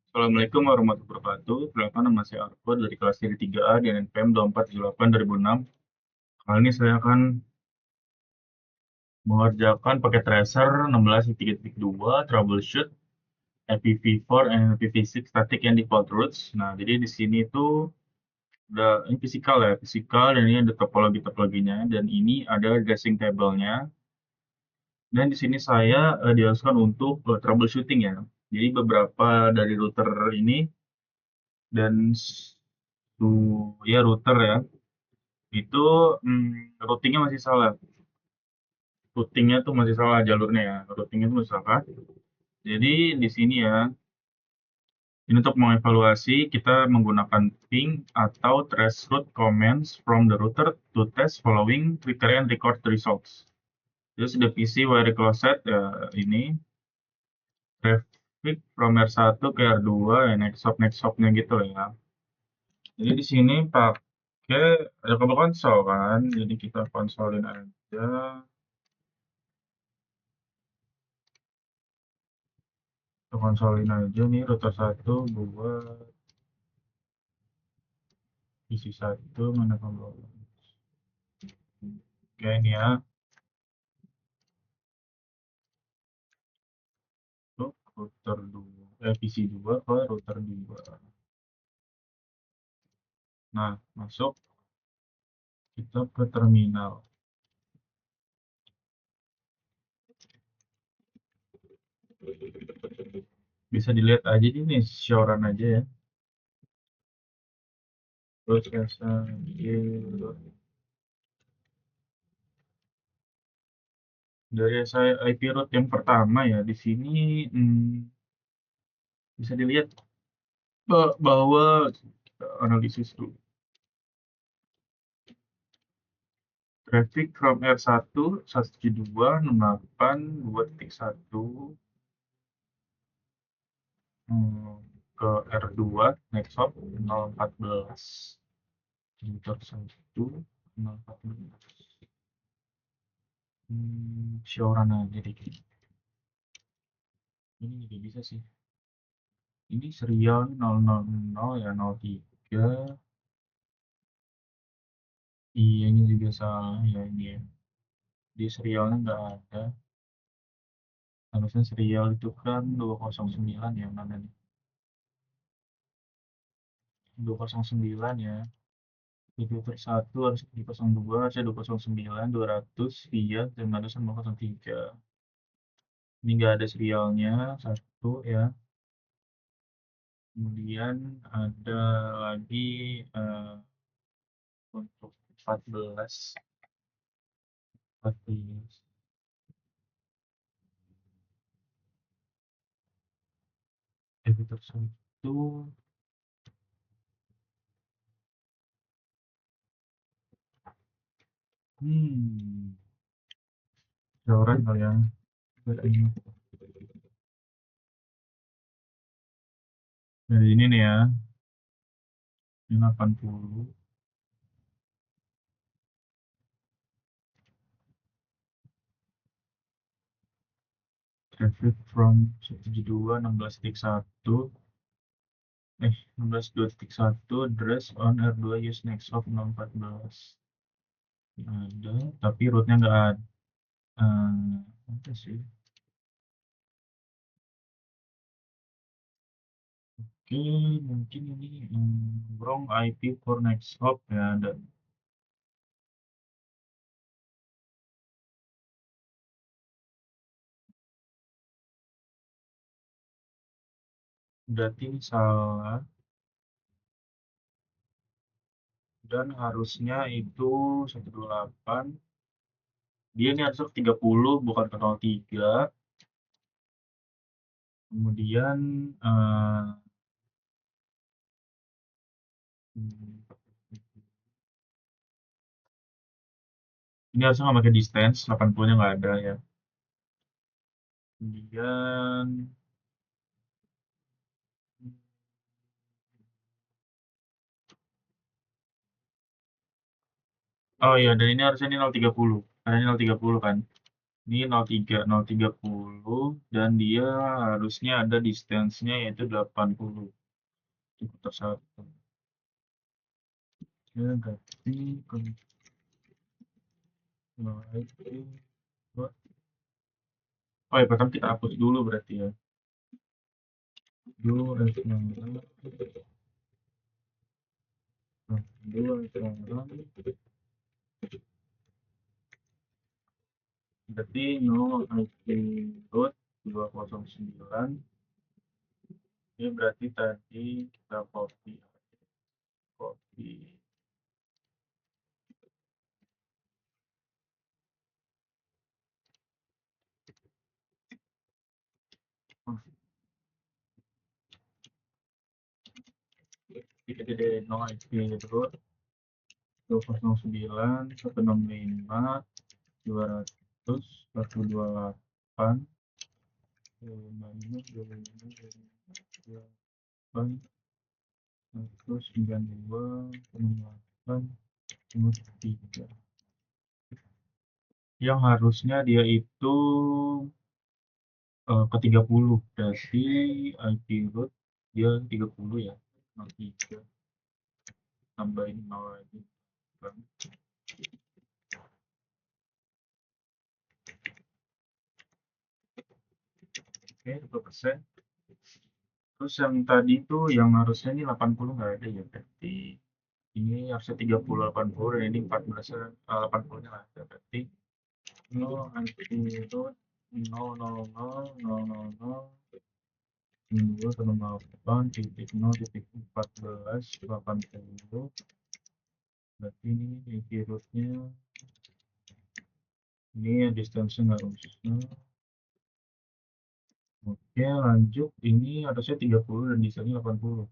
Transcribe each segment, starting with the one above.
Assalamualaikum warahmatullahi wabarakatuh. Perkenalkan, nama saya Arko dari kelas seri 3A di NPM 2478 2006. Kali ini saya akan mengerjakan paket tracer 16.3.2 troubleshoot IPv4 and IPv6 static and default routes. Nah, jadi di sini tuh ini fisikal ya, fisikal, dan ini ada topologinya, dan ini ada guessing table-nya. Dan di sini saya diharuskan untuk troubleshooting ya. Jadi beberapa dari router ini dan ya router ya itu routingnya masih salah. Routingnya tuh masih salah jalurnya ya. Routingnya tuh masih salah. Jadi di sini ya, ini untuk mengevaluasi kita menggunakan ping atau traceroute commands from the router to test following criteria and record the results. Terus the PC wire closet ya, ini traffic from R1 ke R2 ya, next hop-nya gitu ya. Jadi di sini pakai ada kabel konsol kan. Jadi kita konsolin aja. Kita konsolin aja nih router 1 buat isi 1 mana kabel. Oke ini ya. Untuk router 2, PC 2 ke router 2. Nah, masuk kita ke terminal. Bisa dilihat aja nih sioran aja ya. Terus dari saya IP route yang pertama ya di sini bisa dilihat bahwa kita analisis dulu. Traffic from R1 172.68.2.1 ke R2 next hop 014 router 1 014 sioran aja dikit. Ini juga bisa sih. Ini serial 000 ya 03. Iya ini juga salah ya ini ya. Di serialnya nggak ada. Harusnya serial itu kan 209 ya mana nih? 209 ya. Di filter 1 harus di 02, harusnya 209, 200, via, dan harusnya 003. Ini nggak ada serialnya, satu ya. Kemudian ada lagi untuk 14. Filter 1. Jauran kali ya. Dari ini nih ya. Ini 80. Traffic from 172 16.1 16.2.1 address on R2 use next of 014 ada tapi rootnya nggak ada. Apa sih? Oke mungkin ini wrong IP for next hop ya ada. Berarti ini salah dan harusnya itu 128. Dia ini harusnya 30 bukan ke 03. Kemudian ini harusnya nggak pakai distance, 80-nya nggak ada ya. Kemudian oh iya, dan ini harusnya ini 030. Karena ini 030 kan. Ini 030 dan dia harusnya ada distance-nya yaitu 80 router 1. Ya, berarti oh ya, pertama kita hapus dulu berarti ya. Dulu berarti no IP root 209. Ini berarti tadi kita copy kita jadi no IP root 209 165 200 128 yang harusnya dia itu ke 30 berarti IP root dia 30 ya, 03 tambahin 0 lagi. Oke, 20%. Terus yang tadi tuh yang harusnya ini 80 nggak ada ya, berarti ini harusnya 30 80 dan ini 14 80 nya lah, berarti 0 antidote 0,00,0,0,2,0,8,0,14,80. Berarti ini virusnya ini distance nggak usah. Oke, lanjut. Ini harusnya 30 dan di sini 80.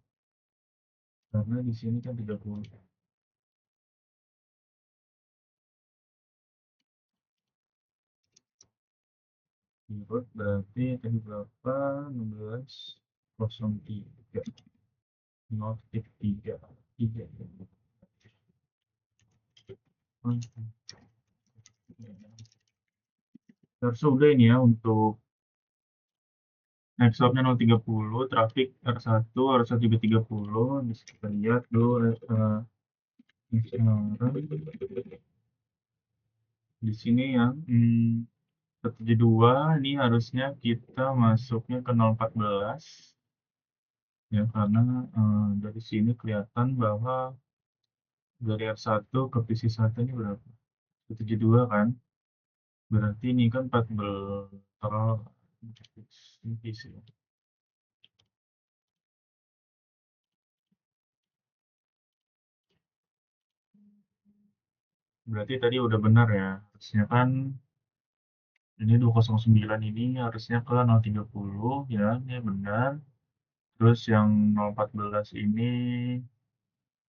Karena di sini kan 30. Input berarti tadi berapa? 1603 0,3 3. Harusnya udah ini ya untuk next stopnya 030, traffic R1 harusnya 330. Bisa kita lihat dulu di sini ya. 172 ini harusnya kita masuknya ke 014 ya, karena dari sini kelihatan bahwa dari R1 ke PC1 ini berapa? 172 kan? Berarti ini kan 14 ini PC. Berarti tadi udah benar ya. Harusnya kan ini 209 ini harusnya ke 030 ya, ini benar. Terus yang 014 ini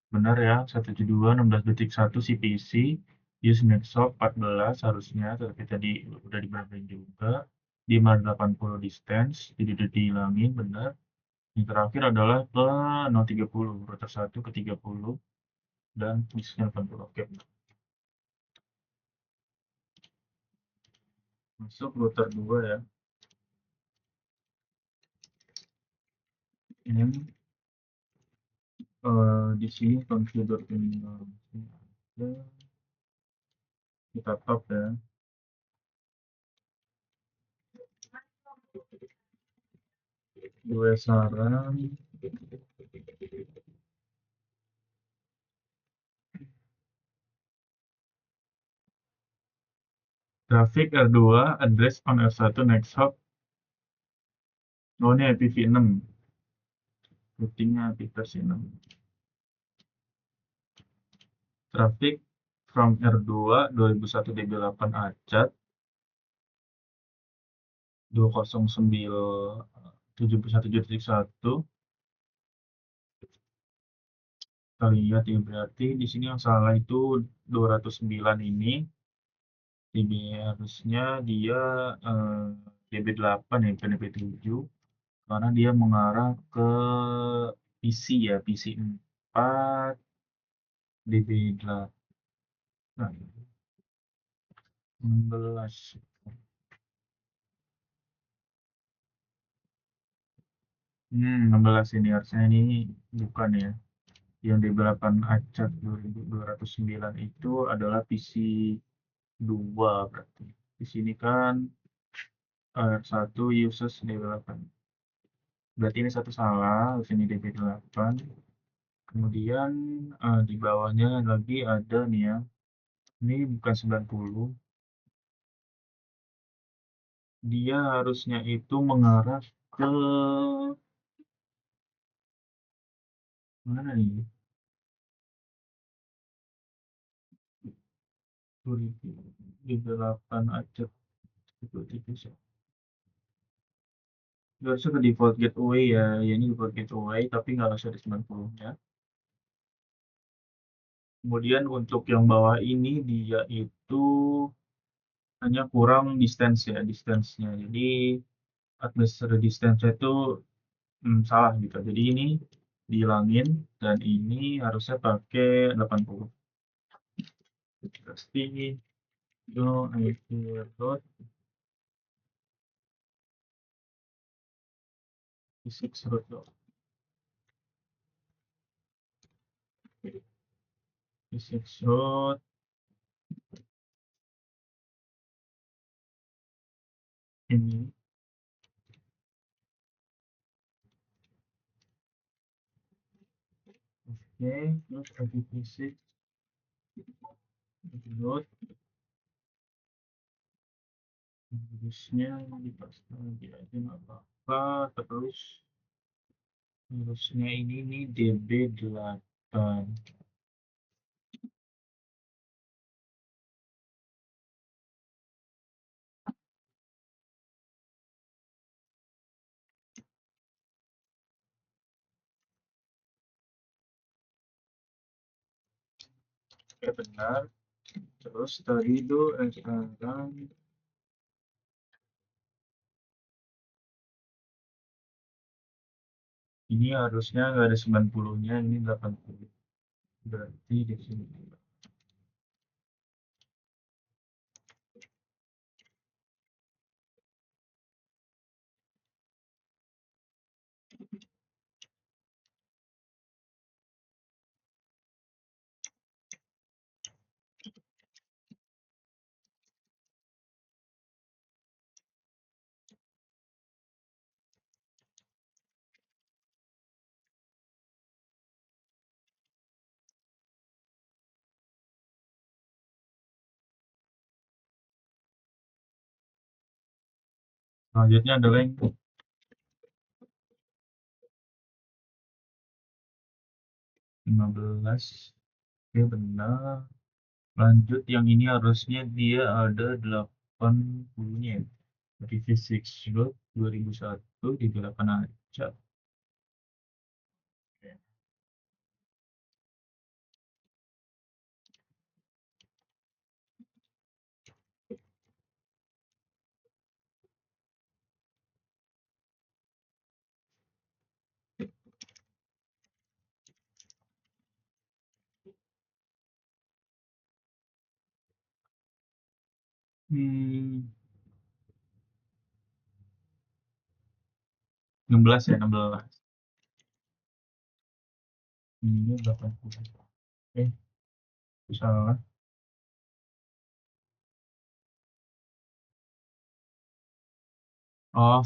benar ya, 172 16.1 CPC use Nextshop 14 harusnya, tapi tadi udah dibenerin juga di 80 distance, jadi udah dihilangin benar. Yang terakhir adalah ke 030 router 1 ke 30 dan disknya 80. Oke, masuk router 2 ya. Ini di sini configure terminal kita top ya. Gue saran traffic R2 address on R1 next hop. Oh, ini IPv6 routingnya IPv6 traffic from R2 2001 DB8 ACAT 209.71.1. Kita lihat ya, berarti di sini yang salah itu 209 ini. DB harusnya dia DB8 ya, bukan DB7, karena dia mengarah ke PC ya, PC 4 DB8 16. 16 ini harusnya ini bukan ya. Yang di 8 Acak 2209 itu adalah PC 2 berarti. Di sini kan R1 uses D8. Berarti ini satu salah, di sini DB8. Kemudian di bawahnya lagi ada nih ya. Ini bukan 90. Dia harusnya itu mengarah ke mana nih? 2008 Acak itu tipis ya. Dia harusnya ke default gateway ya. Ya ini default gateway tapi nggak harus ada 90-nya. Kemudian untuk yang bawah ini dia itu hanya kurang distance ya, distance-nya. Jadi administrative distance-nya itu salah gitu. Jadi ini dihilangin dan ini harusnya pakai 80. Pasti itu dot physics root physics root ini oke terus IP physics root terusnya dipasang lagi aja nggak apa-apa terus harusnya ini nih DB8. Ya benar. Terus tadi itu sekarang ini harusnya nggak ada 90-nya, ini 80. Berarti di sini. Selanjutnya adalah yang 15. Oke, benar. Lanjut yang ini harusnya dia ada 80-nya ya. Tapi Physics Road 2001 di 8 aja. Oke. Hmm, 16 ya, 16. Ini 80. Oke, salah. Oh,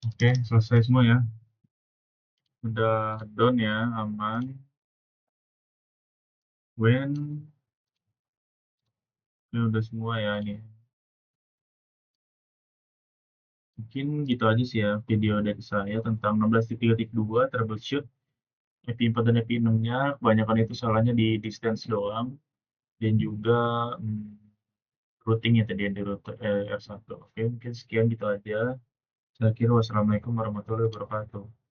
oke, selesai semua ya. Udah done ya, aman. When ini udah semua ya ini. Mungkin gitu aja sih ya video dari saya tentang 16.3.2 troubleshoot IP4 dan IP6-nya. Kebanyakan itu salahnya di distance doang dan juga routingnya tadi yang di router R1. Oke, mungkin sekian gitu aja. Saya kira wassalamualaikum warahmatullahi wabarakatuh.